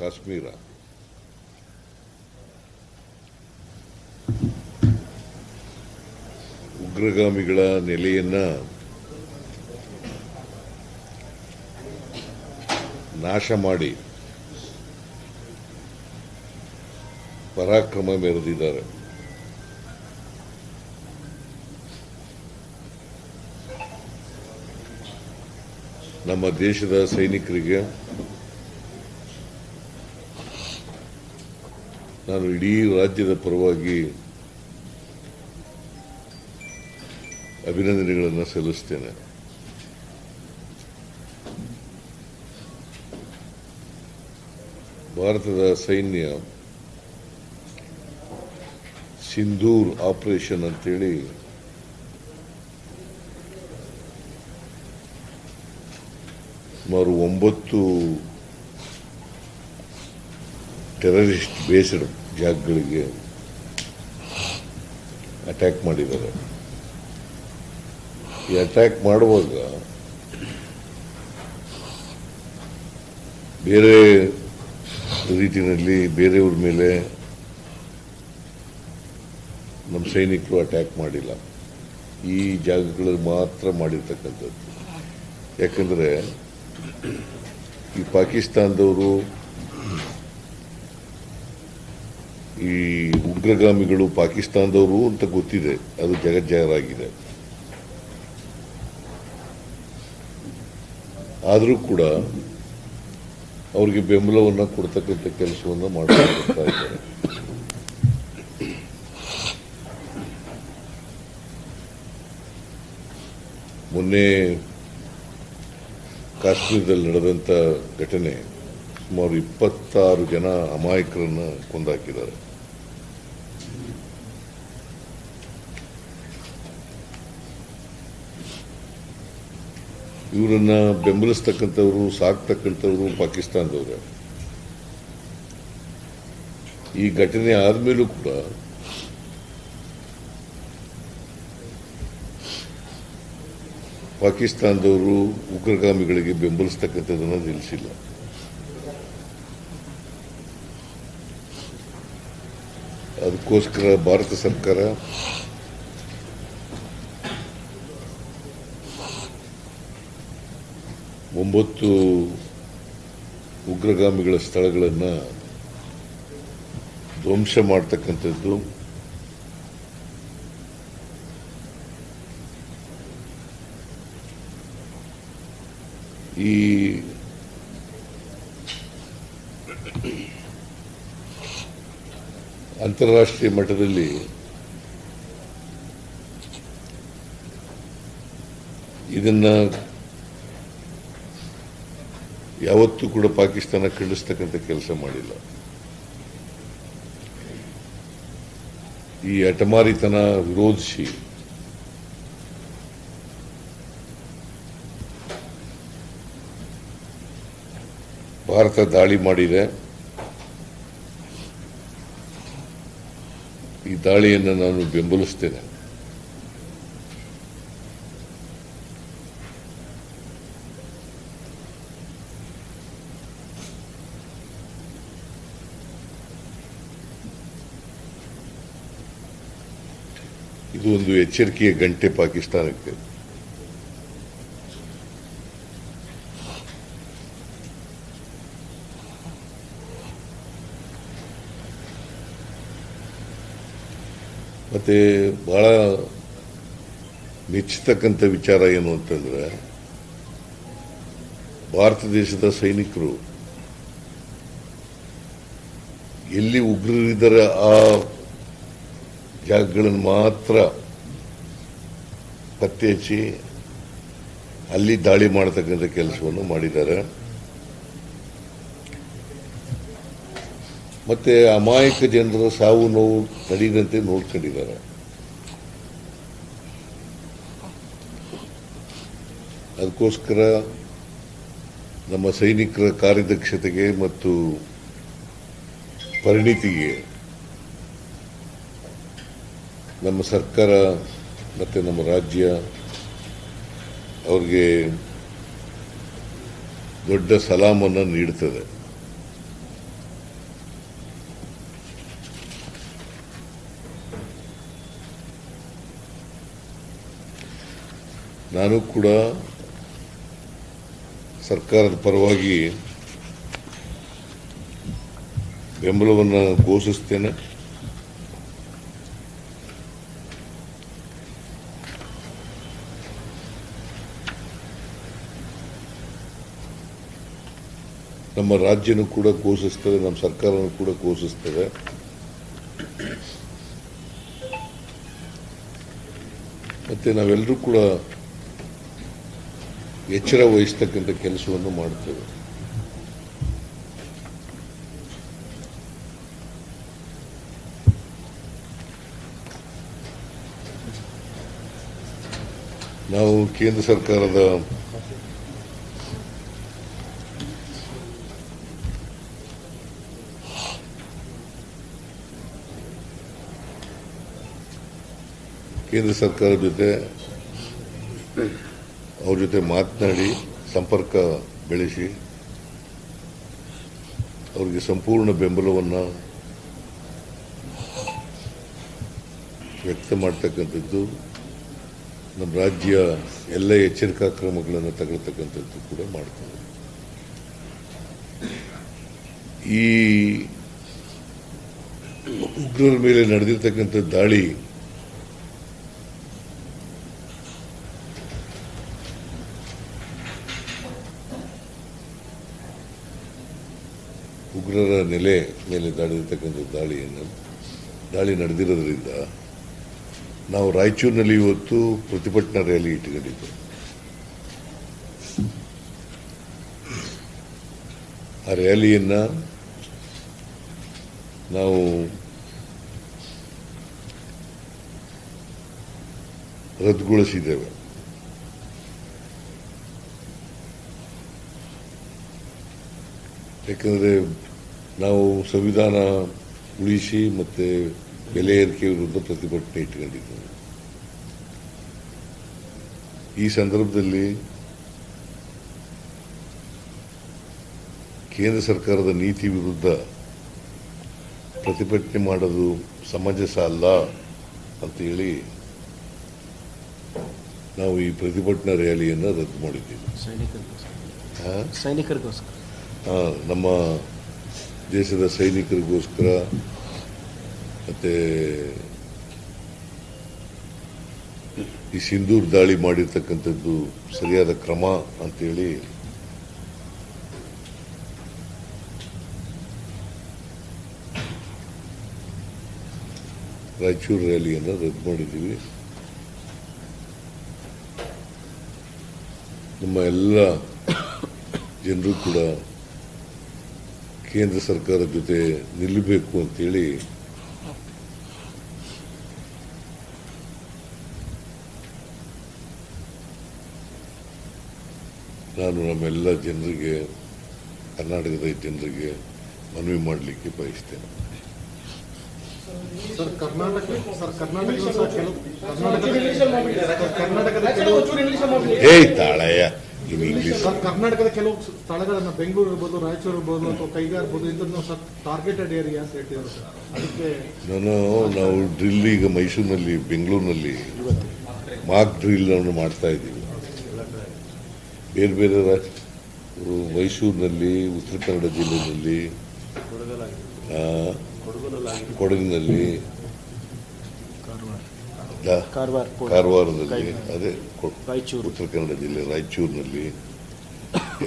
ಕಾಶ್ಮೀರ. ಉಗ್ರಗಾಮಿಗಳ ನೆಲೆಯನ್ನ ನಾಶ ಮಾಡಿ ಪರಾಕ್ರಮ ಮೆರೆದಿದ್ದಾರೆ. ನಮ್ಮ ದೇಶದ ಸೈನಿಕರಿಗೆ ನಾನು ಇಡೀ ರಾಜ್ಯದ ಪರವಾಗಿ ಅಭಿನಂದನೆಗಳನ್ನು ಸಲ್ಲಿಸುತ್ತೇನೆ. ಭಾರತದ ಸೈನ್ಯ ಸಿಂಧೂರ್ ಆಪರೇಷನ್ ಅಂತೇಳಿ ಸುಮಾರು 9 ಟೆರರಿಸ್ಟ್ ಬೇಸ್ಡ್ ಜಾಗಗಳಿಗೆ ಅಟ್ಯಾಕ್ ಮಾಡಿದ್ದಾರೆ. ಈ ಅಟ್ಯಾಕ್ ಮಾಡುವಾಗ ಬೇರೆ ರೀತಿಯಲ್ಲಿ ಬೇರೆಯವ್ರ ಮೇಲೆ ನಮ್ಮ ಸೈನಿಕರು ಅಟ್ಯಾಕ್ ಮಾಡಿಲ್ಲ. ಈ ಜಾಗಗಳಲ್ಲಿ ಮಾತ್ರ ಮಾಡಿರ್ತಕ್ಕಂಥದ್ದು. ಯಾಕಂದರೆ ಈ ಪಾಕಿಸ್ತಾನದವರು, ಈ ಉಗ್ರಗಾಮಿಗಳು ಪಾಕಿಸ್ತಾನದವರು ಅಂತ ಗೊತ್ತಿದೆ, ಅದು ಜಗಜ್ಜಾಹೀರಾಗಿದೆ. ಆದರೂ ಕೂಡ ಅವರಿಗೆ ಬೆಂಬಲವನ್ನು ಕೊಡ್ತಕ್ಕಂಥ ಕೆಲಸವನ್ನು ಮಾಡ್ತಾ ಇದ್ದಾರೆ. ಮೊನ್ನೆ ಕಾಶ್ಮೀರದಲ್ಲಿ ನಡೆದಂಥ ಘಟನೆ ಸುಮಾರು 26 ಜನ ಅಮಾಯಕರನ್ನು ಕೊಂದಾಕಿದ್ದಾರೆ. ಇವರನ್ನ ಬೆಂಬಲಿಸ್ತಕ್ಕಂಥವ್ರು, ಸಾಕ್ತಕ್ಕಂಥವ್ರು ಪಾಕಿಸ್ತಾನದವ್ರೆ. ಈ ಘಟನೆ ಆದ್ಮೇಲೂ ಕೂಡ ಪಾಕಿಸ್ತಾನದವರು ಉಗ್ರಗಾಮಿಗಳಿಗೆ ಬೆಂಬಲಿಸ್ತಕ್ಕಂಥದ್ದನ್ನು ನಿಲ್ಲಿಸಿಲ್ಲ. ಅದಕ್ಕೋಸ್ಕರ ಭಾರತ ಸರ್ಕಾರ ಒಂಬತ್ತು ಉಗ್ರಗಾಮಿಗಳ ಸ್ಥಳಗಳನ್ನು ಧ್ವಂಸ ಮಾಡತಕ್ಕಂಥದ್ದು, ಈ ಅಂತಾರಾಷ್ಟ್ರೀಯ ಮಟ್ಟದಲ್ಲಿ ಇದನ್ನ ಯಾವತ್ತೂ ಕೂಡ ಪಾಕಿಸ್ತಾನ ಖಂಡಿಸ್ತಕ್ಕಂಥ ಕೆಲಸ ಮಾಡಿಲ್ಲ. ಈ ಹಠಮಾರಿತನ ವಿರೋಧಿಸಿ ಭಾರತ ದಾಳಿ ಮಾಡಿದೆ. ಈ ದಾಳಿಯನ್ನು ನಾನು ಬೆಂಬಲಿಸ್ತೇನೆ. ಇದು ಒಂದು ಎಚ್ಚರಿಕೆಯ ಗಂಟೆ ಪಾಕಿಸ್ತಾನಕ್ಕೆ. ಮತ್ತೆ ಬಹಳ ಮೆಚ್ಚತಕ್ಕಂಥ ವಿಚಾರ ಏನು ಅಂತಂದ್ರೆ, ಭಾರತ ದೇಶದ ಸೈನಿಕರು ಎಲ್ಲಿ ಉಗ್ರರಿದ್ದಾರೆ ಆ ಜಾಗಗಳನ್ನು ಮಾತ್ರ ಪತ್ತೆ ಹಚ್ಚಿ ಅಲ್ಲಿ ದಾಳಿ ಮಾಡತಕ್ಕಂಥ ಕೆಲಸವನ್ನು ಮಾಡಿದ್ದಾರೆ. ಮತ್ತೆ ಅಮಾಯಕ ಜನರ ಸಾವು ನೋವು ನಡೆಯದಂತೆ ನೋಡ್ಕೊಂಡಿದ್ದಾರೆ. ಅದಕ್ಕೋಸ್ಕರ ನಮ್ಮ ಸೈನಿಕರ ಕಾರ್ಯದಕ್ಷತೆಗೆ ಮತ್ತು ಪರಿಣಿತಿಗೆ ನಮ್ಮ ಸರ್ಕಾರ ಮತ್ತು ನಮ್ಮ ರಾಜ್ಯ ಅವ್ರಿಗೆ ದೊಡ್ಡ ಸಲಾಮನ್ನು ನೀಡುತ್ತದೆ. ನಾನು ಕೂಡ ಸರ್ಕಾರದ ಪರವಾಗಿ ಬೆಂಬಲವನ್ನು ಘೋಷಿಸ್ತೇನೆ. ನಮ್ಮ ರಾಜ್ಯನೂ ಕೂಡ ಘೋಷಿಸ್ತದೆ, ನಮ್ಮ ಸರ್ಕಾರನೂ ಕೂಡ ಘೋಷಿಸ್ತದೆ. ಮತ್ತೆ ನಾವೆಲ್ಲರೂ ಕೂಡ ಎಚ್ಚರ ವಹಿಸ್ತಕ್ಕಂಥ ಕೆಲಸವನ್ನು ಮಾಡ್ತೇವೆ. ನಾವು ಕೇಂದ್ರ ಸರ್ಕಾರದ ಜೊತೆ ಅವ್ರ ಜೊತೆ ಮಾತನಾಡಿ ಸಂಪರ್ಕ ಬೆಳೆಸಿ ಅವರಿಗೆ ಸಂಪೂರ್ಣ ಬೆಂಬಲವನ್ನು ವ್ಯಕ್ತ ಮಾಡ್ತಕ್ಕಂಥದ್ದು, ನಮ್ಮ ರಾಜ್ಯ ಎಲ್ಲ ಎಚ್ಚರಿಕಾ ಕ್ರಮಗಳನ್ನು ತಗೊಳ್ತಕ್ಕಂಥದ್ದು ಕೂಡ ಮಾಡ್ತಾರೆ. ಈ ಉಗ್ರರ ಮೇಲೆ ನಡೆದಿರ್ತಕ್ಕಂಥ ದಾಳಿ ಉಗ್ರರ ನೆಲೆ ಮೇಲೆ ನಡೆದಿರ್ತಕ್ಕಂಥ ದಾಳಿ ನಡೆದಿರೋದ್ರಿಂದ ನಾವು ರಾಯಚೂರಿನಲ್ಲಿ ಇವತ್ತು ಪ್ರತಿಭಟನಾ ರ್ಯಾಲಿ ಇಟ್ಟುಕೊಂಡಿದ್ದು. ಆ ರ್ಯಾಲಿಯನ್ನ ನಾವು ರದ್ದುಗೊಳಿಸಿದ್ದೇವೆ. ಯಾಕಂದರೆ ನಾವು ಸಂವಿಧಾನ ಉಳಿಸಿ ಮತ್ತೆ ಬೆಲೆ ಏರಿಕೆ ವಿರುದ್ಧ ಪ್ರತಿಭಟನೆ ಇಟ್ಟುಕೊಂಡಿದ್ದೇವೆ. ಈ ಸಂದರ್ಭದಲ್ಲಿ ಕೇಂದ್ರ ಸರ್ಕಾರದ ನೀತಿ ವಿರುದ್ಧ ಪ್ರತಿಭಟನೆ ಮಾಡೋದು ಸಮಂಜಸ ಅಲ್ಲ ಅಂತೇಳಿ ನಾವು ಈ ಪ್ರತಿಭಟನಾ ರ್ಯಾಲಿಯನ್ನು ರದ್ದು ಮಾಡಿದ್ದೀವಿ. ಸೈನಿಕರಿಗೋಸ್ಕರ ನಮ್ಮ ದೇಶದ ಸೈನಿಕರಿಗೋಸ್ಕರ ಮತ್ತೆ ಈ ಸಿಂಧೂರ್ ದಾಳಿ ಮಾಡಿರ್ತಕ್ಕಂಥದ್ದು ಸರಿಯಾದ ಕ್ರಮ ಅಂತೇಳಿ ರಾಯಚೂರು ರ್ಯಾಲಿಯನ್ನು ರದ್ದು ಮಾಡಿದ್ದೀವಿ. ನಮ್ಮ ಎಲ್ಲ ಜನರು ಕೂಡ ಕೇಂದ್ರ ಸರ್ಕಾರದ ಜೊತೆ ನಿಲ್ಲಬೇಕು ಅಂತೇಳಿ ನಾನು ನಮ್ಮೆಲ್ಲ ಜನರಿಗೆ, ಕರ್ನಾಟಕದ ಜನರಿಗೆ ಮನವಿ ಮಾಡಲಿಕ್ಕೆ ಬಯಸ್ತೇನೆ. ತಾಳಯ್ಯ ಇನ್ ಇಂಗ್ಲಿಷ್. ಕರ್ನಾಟಕದ ಕೆಲವು ಸ್ಥಳಗಳನ್ನ ಬೆಂಗಳೂರು ಇರ್ಬೋದು, ರಾಯಚೂರು ಇರ್ಬೋದು ಅಥವಾ ಕೈಗಾರ ಇರ್ಬೋದು, ಇಂಥದ್ದು ಟಾರ್ಗೆಟೆಡ್ ಏರಿಯಾ ಅಂತ ಹೇಳ್ತಿದ್ದಾರೆ ಸರ್. ಅದಕ್ಕೆ ನಾವು ಡ್ರಿಲ್ ಈಗ ಮೈಸೂರಿನಲ್ಲಿ, ಬೆಂಗಳೂರಿನಲ್ಲಿ ಮಾಕ್ ಡ್ರಿಲ್ ಅನ್ನು ಮಾಡ್ತಾ ಇದ್ದೀವಿ. ಬೇರೆ ಬೇರೆ ಮೈಸೂರಿನಲ್ಲಿ, ಉತ್ತರ ಕನ್ನಡ ಜಿಲ್ಲೆಯಲ್ಲಿ, ಕೊಡಗಿನಲ್ಲಿ, ಕಾರವಾರದಲ್ಲಿ, ಅದೇ ಉತ್ತರ ಕನ್ನಡ ಜಿಲ್ಲೆ ರಾಯಚೂರಿನಲ್ಲಿ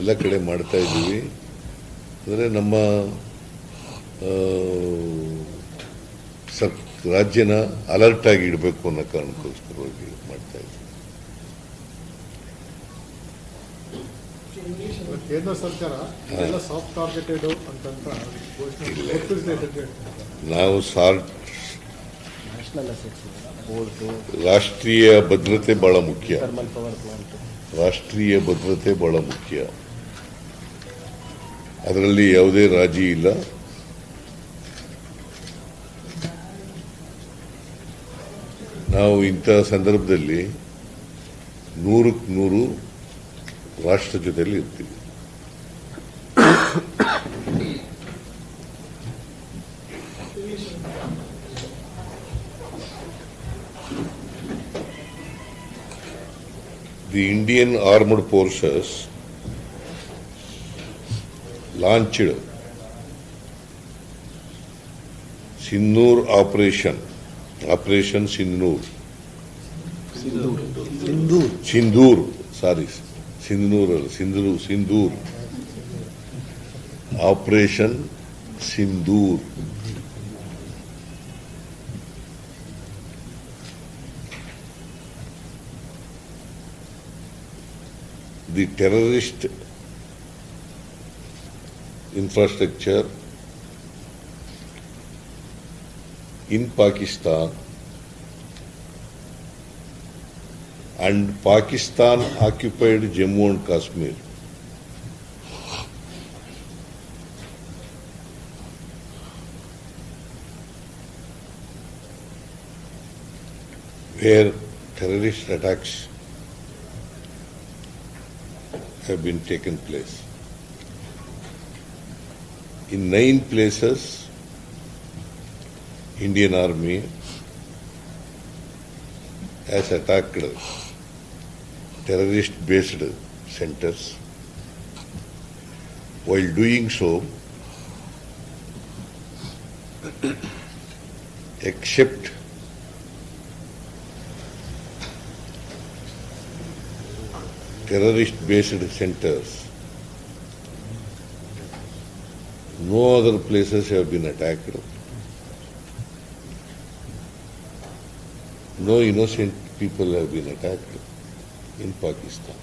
ಎಲ್ಲ ಕಡೆ ಮಾಡ್ತಾ ಇದ್ದೀವಿ. ಅಂದರೆ ನಮ್ಮ ರಾಜ್ಯನ ಅಲರ್ಟ್ ಆಗಿ ಇಡಬೇಕು ಅನ್ನೋ ಕಾರಣಕ್ಕೋಸ್ಕರವಾಗಿ ಮಾಡ್ತಾ ಇದ್ದೀವಿ. ಕೇಂದ್ರ ಸರ್ಕಾರ ಸಾಫ್ಟ್ ಟಾರ್ಗೆಟೆಡ್ ಅಂತ ನಾವು ರಾಷ್ಟ್ರೀಯ ಭದ್ರತೆ ಬಹಳ ಮುಖ್ಯ. ರಾಷ್ಟ್ರೀಯ ಭದ್ರತೆ ಬಹಳ ಮುಖ್ಯ. ಅದರಲ್ಲಿ ಯಾವುದೇ ರಾಜಿ ಇಲ್ಲ. ನಾವು ಇಂಥ ಸಂದರ್ಭದಲ್ಲಿ 100ಕ್ಕೆ 100 ರಾಷ್ಟ್ರ ಜೊತೆಯಲ್ಲಿ ಇರ್ತೀವಿ. The Indian Armed Forces launched Sindoor Operation Sindoor. Sindoor, sorry, Sindoor. Operation Sindoor. The terrorist infrastructure in Pakistan and Pakistan occupied Jammu and Kashmir where terrorist attacks have been taken place. In 9 places, Indian Army has attacked terrorist-based centers. While doing so, except terrorist-based centers, no other places have been attacked. No innocent people have been attacked in Pakistan.